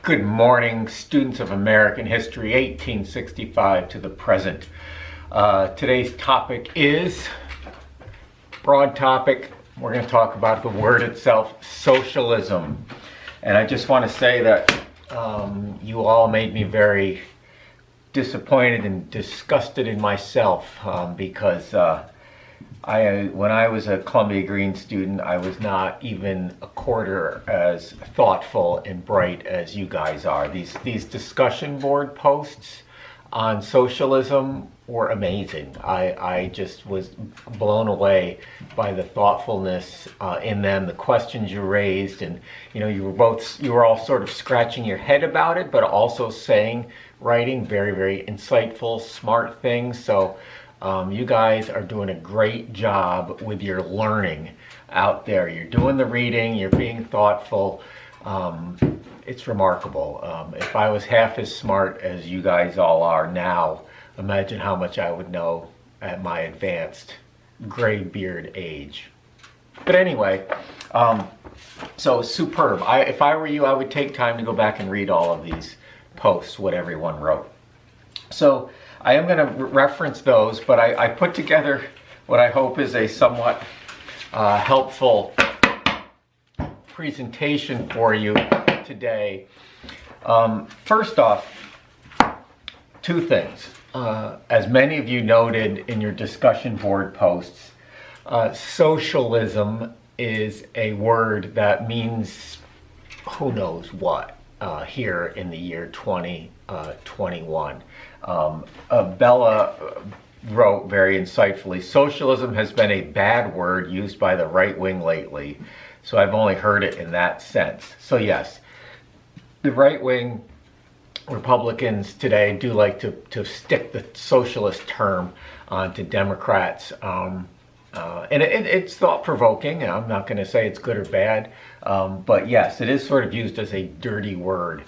Good morning, students of American history, 1865 to the present. Today's topic is, broad topic, we're going to talk about the word itself, socialism. And I just want to say that you all made me very disappointed and disgusted in myself because when I was a Columbia Green student, I was not even a quarter as thoughtful and bright as you guys are. These discussion board posts on socialism were amazing. I just was blown away by the thoughtfulness in them, the questions you raised, and you were all sort of scratching your head about it, but also writing very, very insightful, smart things. So you guys are doing a great job with your learning out there. You're doing the reading, you're being thoughtful. It's remarkable. If I was half as smart as you guys all are now, imagine how much I would know at my advanced gray beard age. But anyway, so superb. If I were you, I would take time to go back and read all of these posts, what everyone wrote. So I am going to reference those, but I put together what I hope is a somewhat helpful presentation for you today. First off, two things. As many of you noted in your discussion board posts, socialism is a word that means who knows what here in the year 2021. Bella wrote very insightfully, socialism has been a bad word used by the right wing lately, so I've only heard it in that sense. So yes, the right wing Republicans today do like to stick the socialist term onto Democrats, and it's thought-provoking. I'm not going to say it's good or bad, but yes, it is sort of used as a dirty word.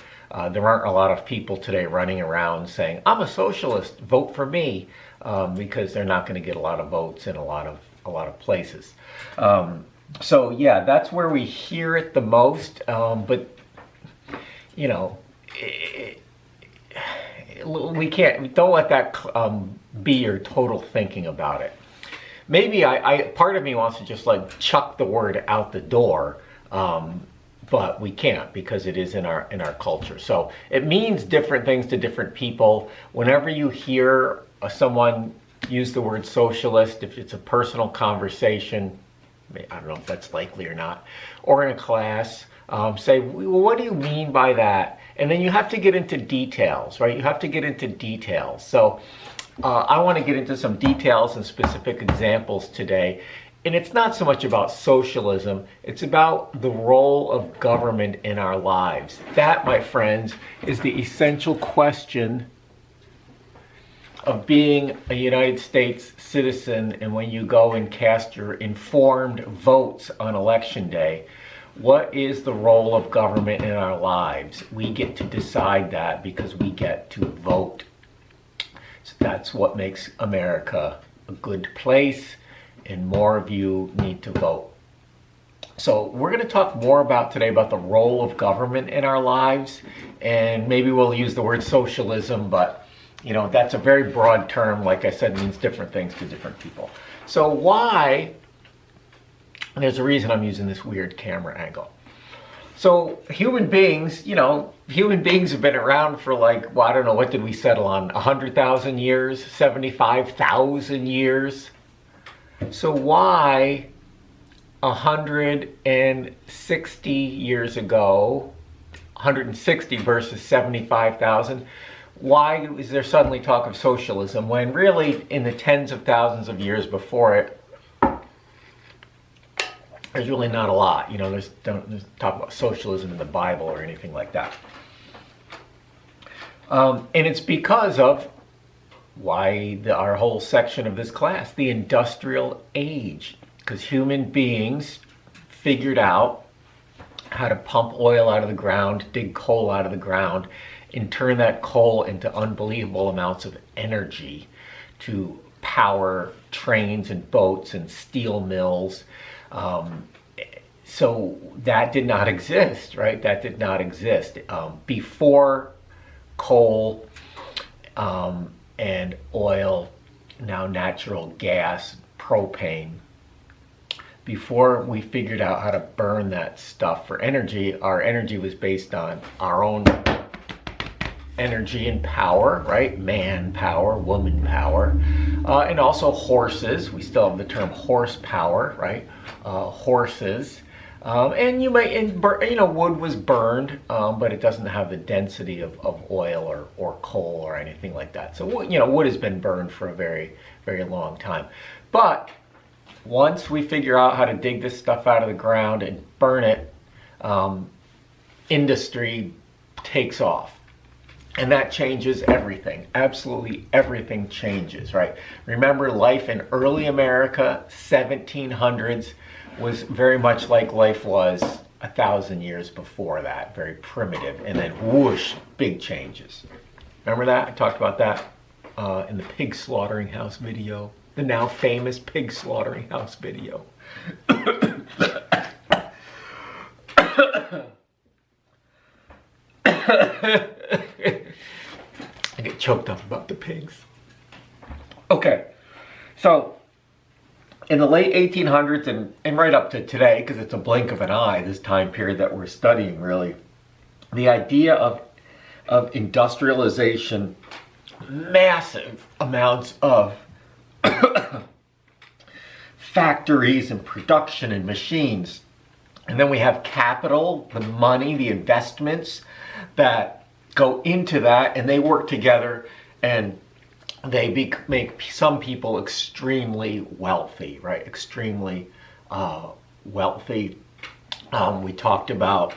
There aren't a lot of people today running around saying, I'm a socialist, vote for me, because they're not going to get a lot of votes in a lot of places. So yeah, that's where we hear it the most, but we don't let that be your total thinking about it. Maybe part of me wants to just like chuck the word out the door, but we can't because it is in our culture. So it means different things to different people. Whenever you hear someone use the word socialist, if it's a personal conversation, I don't know if that's likely or not, or in a class, say, well, what do you mean by that? And then you have to get into details, right? You have to get into details. So I want to get into some details and specific examples today. And it's not so much about socialism, it's about the role of government in our lives. That, my friends, is the essential question of being a United States citizen. And when you go and cast your informed votes on election day, what is the role of government in our lives? We get to decide that because we get to vote. So that's what makes America a good place, and more of you need to vote. So we're going to talk more today about the role of government in our lives, and maybe we'll use the word socialism, but that's a very broad term. Like I said, means different things to different people. So why? There's a reason I'm using this weird camera angle. So human beings have been around for I don't know, what did we settle on? 100,000 years, 75,000 years. So why 160 years ago, 160 versus 75,000, why is there suddenly talk of socialism when really in the tens of thousands of years before it, there's really not a lot. There's talk about socialism in the Bible or anything like that. And it's because of our whole section of this class, the industrial age, because human beings figured out how to pump oil out of the ground, dig coal out of the ground, and turn that coal into unbelievable amounts of energy to power trains and boats and steel mills. So that did not exist, right? That did not exist. Before coal and oil, now natural gas, propane, before we figured out how to burn that stuff for energy, our energy was based on our own energy and power, right? Man power, woman power, and also horses. We still have the term horsepower, right? Horses. And wood was burned, but it doesn't have the density of oil or coal or anything like that. So, wood has been burned for a very, very long time. But once we figure out how to dig this stuff out of the ground and burn it, industry takes off. And that changes everything. Absolutely everything changes, right? Remember, life in early America, 1700s, was very much like life was 1,000 years before that, very primitive, and then whoosh, big changes. Remember that? I talked about that in the pig slaughtering house video, the now famous pig slaughtering house video. I get choked up about the pigs. Okay, so in the late 1800s and right up to today, because it's a blink of an eye, this time period that we're studying really, the idea of industrialization, massive amounts of factories and production and machines. And then we have capital, the money, the investments that go into that, and they work together and they make some people extremely wealthy, right? Extremely wealthy. We talked about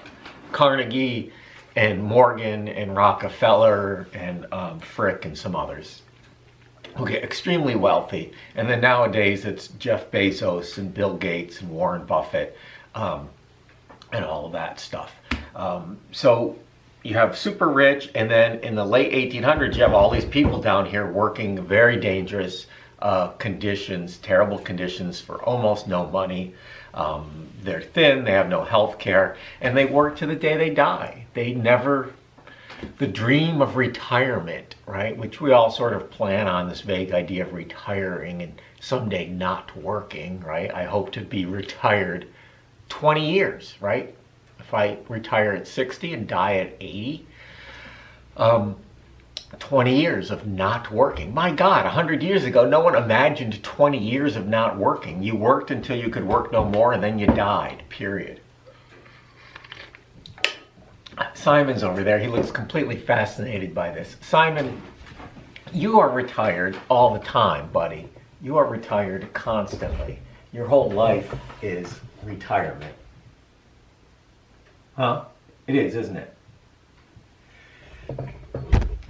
Carnegie and Morgan and Rockefeller and Frick and some others. Okay, extremely wealthy. And then nowadays it's Jeff Bezos and Bill Gates and Warren Buffett and all of that stuff. So you have super rich, and then in the late 1800s, you have all these people down here working very dangerous conditions, terrible conditions for almost no money. They're thin, they have no health care, and they work to the day they die. They never, the dream of retirement, right, which we all sort of plan on, this vague idea of retiring and someday not working, right? I hope to be retired 20 years, right? If I retire at 60 and die at 80, 20 years of not working. My God, 100 years ago, no one imagined 20 years of not working. You worked until you could work no more, and then you died, period. Simon's over there. He looks completely fascinated by this. Simon, you are retired all the time, buddy. You are retired constantly. Your whole life is retirement. Huh? It is, isn't it?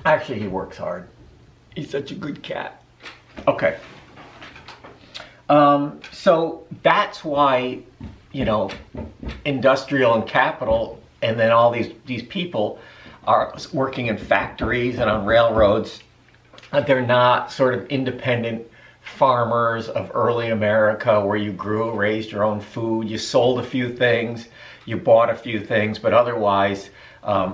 Actually, he works hard. He's such a good cat. Okay. So that's why, industrial and capital, and then all these people are working in factories and on railroads. They're not sort of independent farmers of early America where you raised your own food, you sold a few things, you bought a few things, but otherwise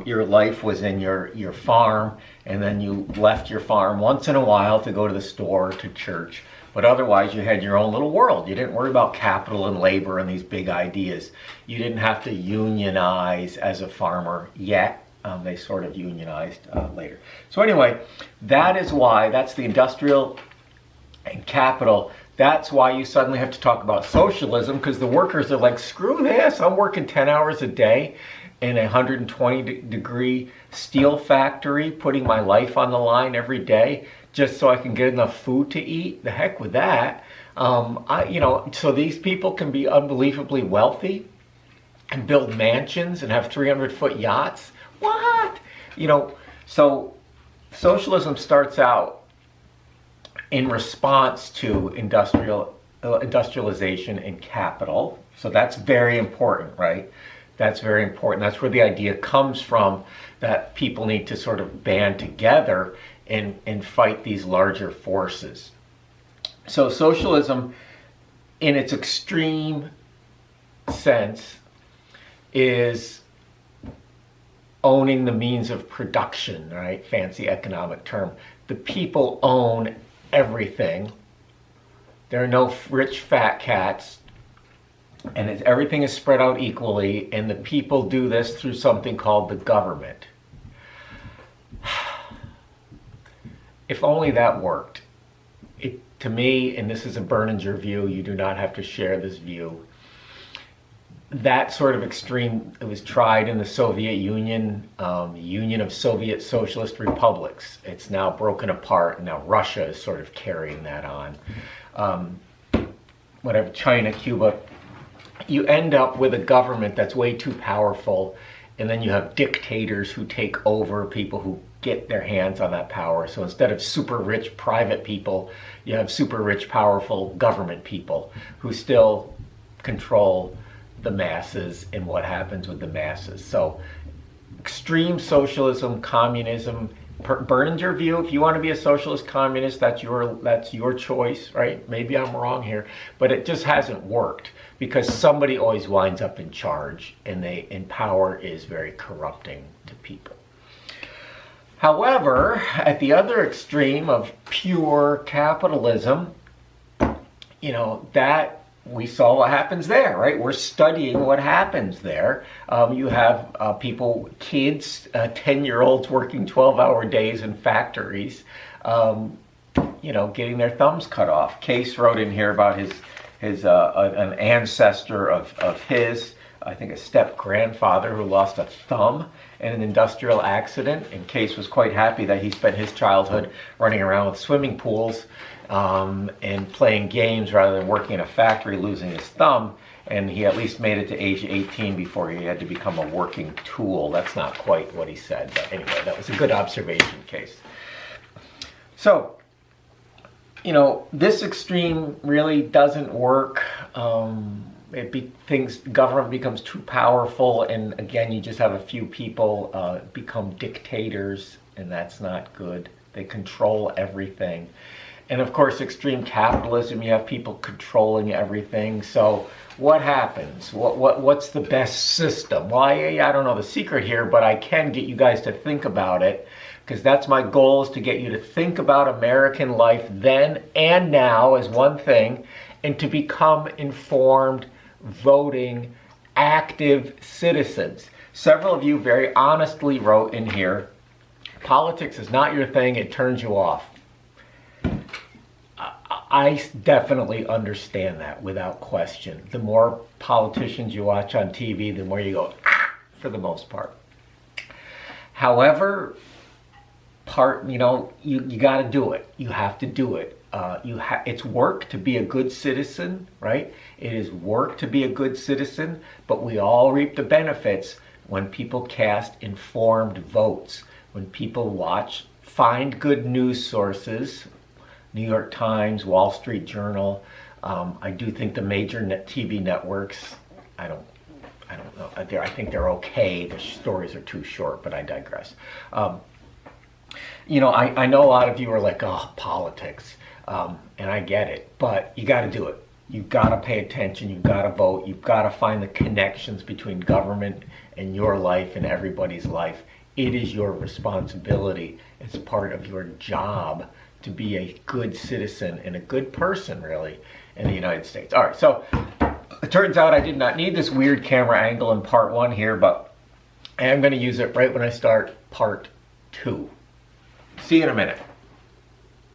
your life was in your farm, and then you left your farm once in a while to go to the store, to church, but otherwise you had your own little world. You didn't worry about capital and labor and these big ideas. You didn't have to unionize as a farmer yet. They sort of unionized later. So anyway, that's the industrial and capital. That's why you suddenly have to talk about socialism, because the workers are like, screw this, I'm working 10 hours a day in a 120-degree steel factory, putting my life on the line every day just so I can get enough food to eat. The heck with that. So these people can be unbelievably wealthy and build mansions and have 300-foot yachts. What? So socialism starts out in response to industrialization and capital. So that's very important, right? That's very important. That's where the idea comes from, that people need to sort of band together and fight these larger forces. So socialism, in its extreme sense, is owning the means of production, right? Fancy economic term. The people own everything. There are no rich fat cats, and everything is spread out equally, and the people do this through something called the government. If only that worked. To me, and this is a Berninger view, you do not have to share this view, that sort of extreme, it was tried in the Soviet Union, Union of Soviet Socialist Republics. It's now broken apart, and now Russia is sort of carrying that on. Whatever, China, Cuba, you end up with a government that's way too powerful, and then you have dictators who take over, people who get their hands on that power. So instead of super rich private people, you have super rich, powerful government people who still control the masses and what happens with the masses. So extreme socialism, communism, Berninger view, if you want to be a socialist communist, that's your choice, right? Maybe I'm wrong here, but it just hasn't worked because somebody always winds up in charge, and power is very corrupting to people. However, at the other extreme of pure capitalism, that we saw what happens there, right? We're studying what happens there. You have kids, 10-year-olds working 12-hour days in factories, getting their thumbs cut off. Case wrote in here about an ancestor of his, I think a step-grandfather who lost a thumb in an industrial accident, and Case was quite happy that he spent his childhood running around with swimming pools and playing games rather than working in a factory losing his thumb, and he at least made it to age 18 before he had to become a working tool. That's not quite what he said, but anyway, that was a good observation, Case. So, this extreme really doesn't work. Government becomes too powerful, and again, you just have a few people become dictators, and that's not good. They control everything. And of course, extreme capitalism, you have people controlling everything. So what happens? What's the best system? Well, I don't know the secret here, but I can get you guys to think about it, because that's my goal, is to get you to think about American life then and now as one thing, and to become informed, voting, active citizens. Several of you very honestly wrote in here, politics is not your thing, it turns you off. I definitely understand that without question. The more politicians you watch on TV, the more you go, for the most part. However, you got to do it. You have to do it. It's work to be a good citizen, right? It is work to be a good citizen, but we all reap the benefits when people cast informed votes, when people find good news sources, New York Times, Wall Street Journal. I do think the major TV networks, I don't know. I think they're okay. The stories are too short, but I digress. I know a lot of you are like, oh, politics. And I get it, but you got to do it. You've got to pay attention. You've got to vote. You've got to find the connections between government and your life and everybody's life. It is your responsibility. It's part of your job to be a good citizen and a good person, really, in the United States. All right, so it turns out I did not need this weird camera angle in part 1 here, but I am going to use it right when I start part 2. See you in a minute.